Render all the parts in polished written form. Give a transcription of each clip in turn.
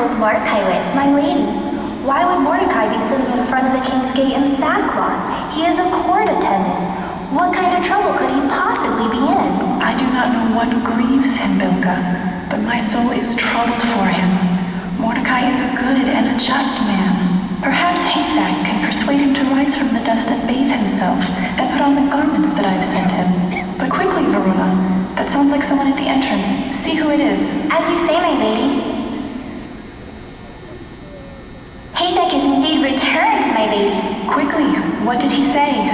clothe Mordecai with, my lady? Why would Mordecai be sitting in front of the king's gate in sackcloth? He is a court attendant. What kind of trouble could he possibly be in? I do not know what grieves him, Bilga, but my soul is troubled for him. Mordecai is a good and a just man. Perhaps Hathach can persuade him to rise from the dust and bathe himself and put on the garments that I have sent him. But quickly, Varuna. That sounds like someone at the entrance. See who it is. As you say, my lady. Hathach is indeed returned, my lady. Quickly, what did he say?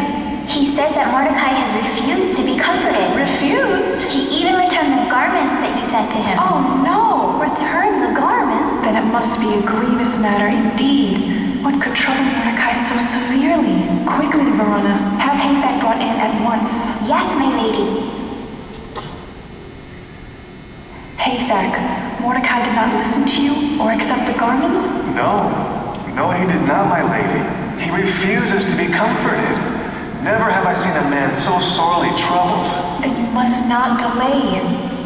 He says that Mordecai has refused to be comforted. Refused? He even returned the garments that you sent to him. Oh no! Return the garments? Then it must be a grievous matter indeed. What could trouble Mordecai so severely? Quickly, Varuna, have Hathach brought in at once. Yes, my lady. Hathach, Mordecai did not listen to you or accept the garments? No, he did not, my lady. He refuses to be comforted. Never have I seen a man so sorely troubled. Then you must not delay.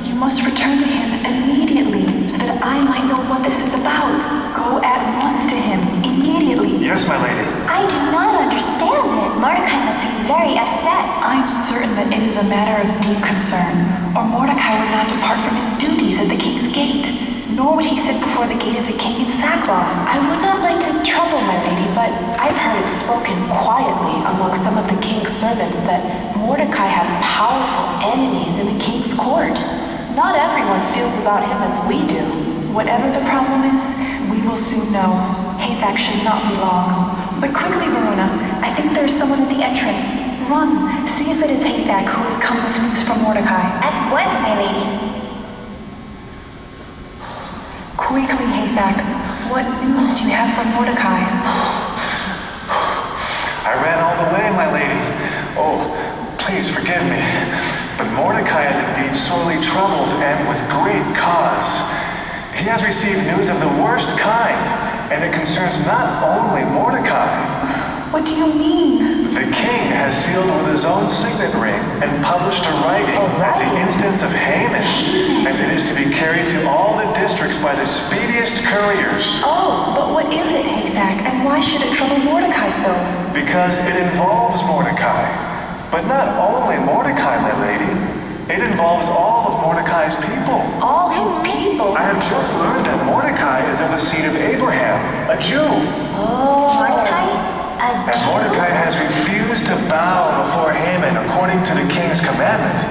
You must return to him immediately so that I might know what this is about. Go at once to him, immediately. Yes, my lady. I do not understand it. Mordecai must be very upset. I am certain that it is a matter of deep concern, or Mordecai would not depart from his duties at the king's gate, nor would he sit before the gate of the king in sackcloth. I would not like to trouble my lady, but I've heard it spoken quietly among some of the king's servants that Mordecai has powerful enemies in the king's court. Not everyone feels about him as we do. Whatever the problem is, we will soon know. Hathach should not be long. But quickly, Varuna, I think there is someone at the entrance. Run, see if it is Hathach who has come with news from Mordecai. At once, my lady. Quickly, Hathach, what news do you have from Mordecai? I ran all the way, my lady. Oh, please forgive me. But Mordecai is indeed sorely troubled, and with great cause. He has received news of the worst kind, and it concerns not only Mordecai. What do you mean? The king has sealed with his own signet ring and published a writing at the instance of Haman, and it is to be carried to all the districts by the speediest couriers. Oh, but what is it, Hathach, and why should it trouble Mordecai so? Because it involves Mordecai. But not only Mordecai, my lady. It involves all of Mordecai's people. All his people? I have just learned that Mordecai is of the seed of Abraham, a Jew. Oh, Mordecai? A And Jew? Mordecai has refused to bow before Haman according to the king's commandment.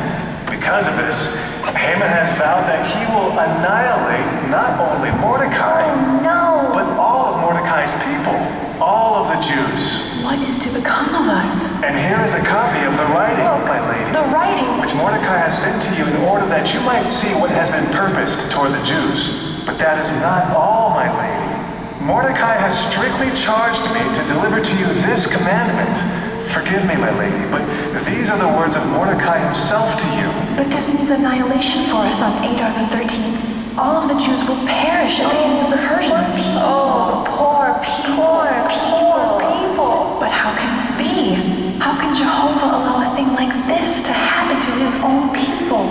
Because of this, Haman has vowed that he will annihilate not only Mordecai, Oh, no. but all of Mordecai's people, all of the Jews. What is to become of us? And here is a copy of the writing, my lady, The writing? which Mordecai has sent to you in order that you might see what has been purposed toward the Jews. But that is not all, my lady. Mordecai has strictly charged me to deliver to you this commandment. Forgive me, my lady, but these are the words of Mordecai himself to you. But this means annihilation for us on Adar the 13th. All of the Jews will perish at the hands of the Persians. Oh, poor people. Poor people. But how can this be? How can Jehovah allow a thing like this to happen to his own people?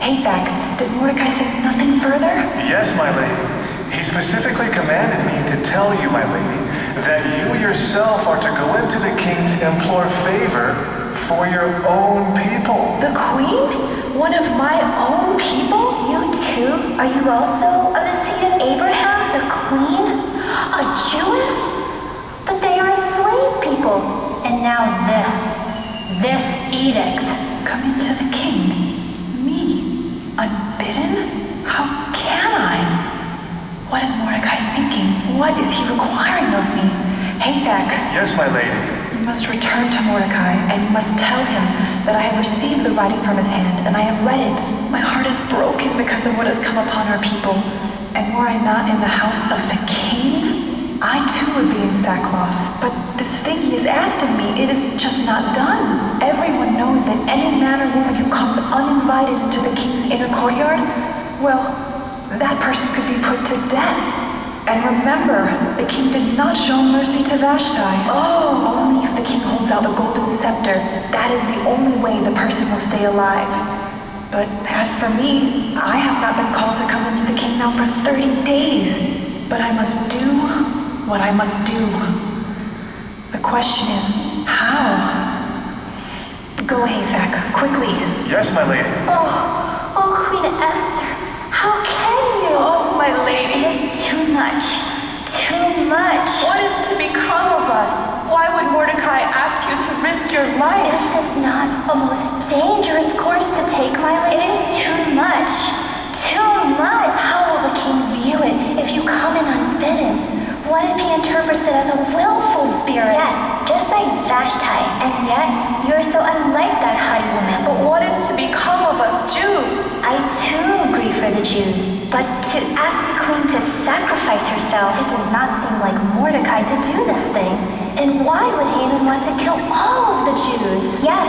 Hathach, did Mordecai say nothing further? Yes, my lady. He specifically commanded me to tell you, my lady, that you yourself are to go into the king to implore favor for your own people. The queen? One of my own people? You too? Are you also of the seed of Abraham, the queen? A Jewess? But they are slave people. And now this edict. Come into the king? Me? Unbidden? How can I? What is Mordecai thinking? What is he requiring of me? Hathach. Yes, my lady. You must return to Mordecai, and you must tell him that I have received the writing from his hand, and I have read it. My heart is broken because of what has come upon our people. And were I not in the house of the king, I too would be in sackcloth. But this thing he has asked of me, it is just not done. Everyone knows that any man or woman who comes uninvited into the king's inner courtyard, well, that person could be put to death. And remember, the king did not show mercy to Vashti. Oh, only if the king holds out the golden scepter. That is the only way the person will stay alive. But as for me, I have not been called to come into the king now for 30 days. But I must do what I must do. The question is, how? Go, Hathak, quickly. Yes, my lady. Oh, Queen Esther, how can you? Oh, my lady. It is too much. Too much. What is to become of us? Why would Mordecai ask you to risk your life? Is this not a most dangerous course to take, my lady? It is too much. Too much. How will the king view it if you come in unbidden? What if he interprets it as a willful spirit? Yes, just like Vashti. And yet, you are so unlike that haughty woman. But what is to become of us Jews? I too agree for the Jews. But to ask the queen to sacrifice herself, it does not seem like Mordecai to do this thing. And why would Haman want to kill all of the Jews? Yes,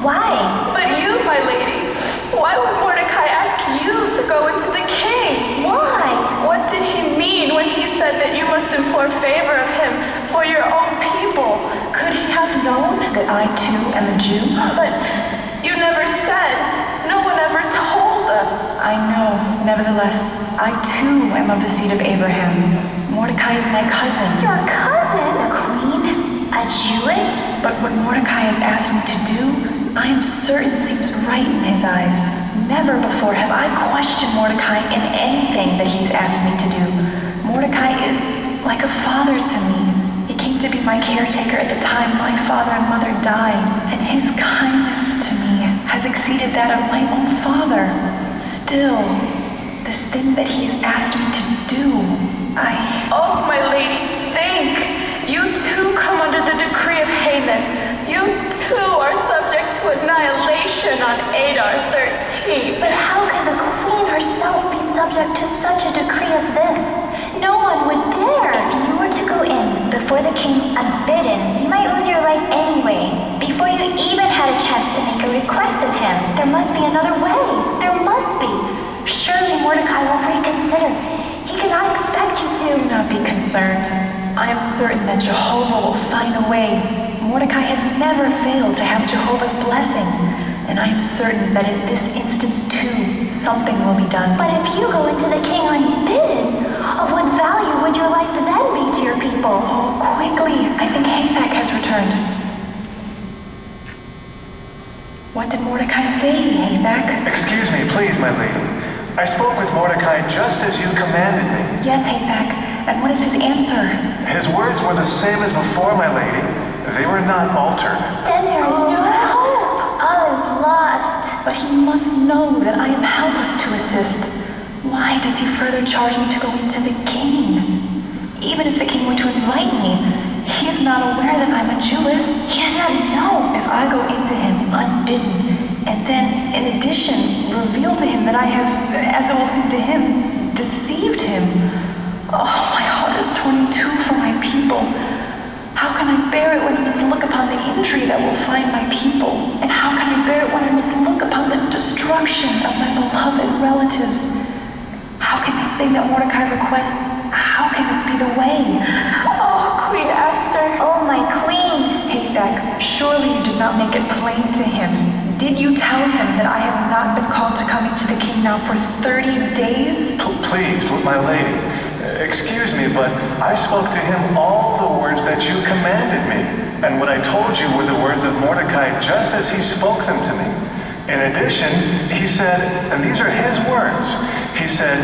why? But you, my lady, why would Mordecai ask you to go into the king? Why? What did he mean when he said that you must implore favor of him for your own people? Could he have known that I too am a Jew? But you never said. No one ever told us. I know. Nevertheless, I too am of the seed of Abraham. Mordecai is my cousin. Your cousin? The queen? A Jewess? But what Mordecai has asked me to do, I am certain seems right in his eyes. Never before have I questioned Mordecai in anything that he's asked me to do. Mordecai is like a father to me. He came to be my caretaker at the time my father and mother died, and his kindness to me has exceeded that of my own father. Still, this thing that he has asked me to do, Oh, my lady, think! You too come under the decree of Haman. You too are subject to annihilation on Adar 13. But how can the queen herself be subject to such a decree as this? No one would dare. If you were to go in before the king unbidden, you might lose your life anyway. Before you even had a chance to make a request of him, there must be another way. There must be. Surely Mordecai will reconsider. He cannot expect you to. Do not be concerned. I am certain that Jehovah will find a way. Mordecai has never failed to have Jehovah's blessing. And I am certain that in this instance too, something will be done. But if you go into the king unbidden, of what value would your life then be to your people? Oh, quickly! I think Hathak has returned. What did Mordecai say, Hathak? Excuse me, please, my lady. I spoke with Mordecai just as you commanded me. Yes, Hathak. And what is his answer? His words were the same as before, my lady. They were not altered. Then there is no hope. All is lost. But he must know that I am helpless to assist. Why does he further charge me to go into the king? Even if the king were to invite me, he is not aware that I'm a Jewess. He does not know. If I go into him unbidden, and then, in addition, reveal to him that I have, as it will seem to him, deceived him, oh, my heart is torn in two for my people. How can I bear it when I must look upon the injury that will find my people? And how can I bear it when I must look upon the destruction of my beloved relatives? How can this thing that Mordecai requests, how can this be the way? Oh, Queen Esther. Oh, my queen. Hathak, surely you did not make it plain to him. Did you tell him that I have not been called to come into the king now for 30 days? Please, my lady. Excuse me, but I spoke to him all the words that you commanded me. And what I told you were the words of Mordecai just as he spoke them to me. In addition, he said, and these are his words, he said,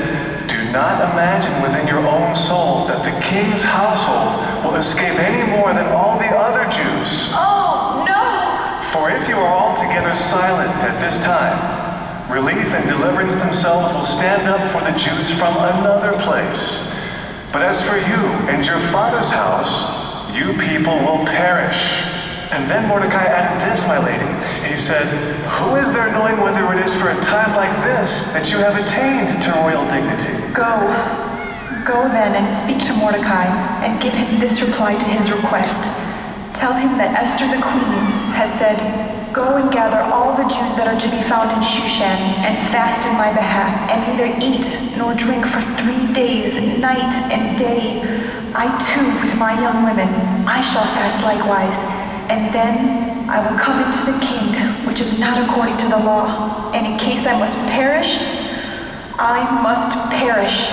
"Do not imagine within your own soul that the king's household will escape any more than all the other Jews. Oh, no! For if you are altogether silent at this time, relief and deliverance themselves will stand up for the Jews from another place. But as for you and your father's house, you people will perish." And then Mordecai added this, my lady. He said, "Who is there knowing whether it is for a time like this that you have attained to royal dignity?" Go then and speak to Mordecai and give him this reply to his request. Tell him that Esther the queen has said, "Go and gather all the Jews that are to be found in Shushan and fast in my behalf, and neither eat nor drink for 3 days, night and day. I too, with my young women, I shall fast likewise. And then I will come into the king, which is not according to the law. And in case I must perish, I must perish."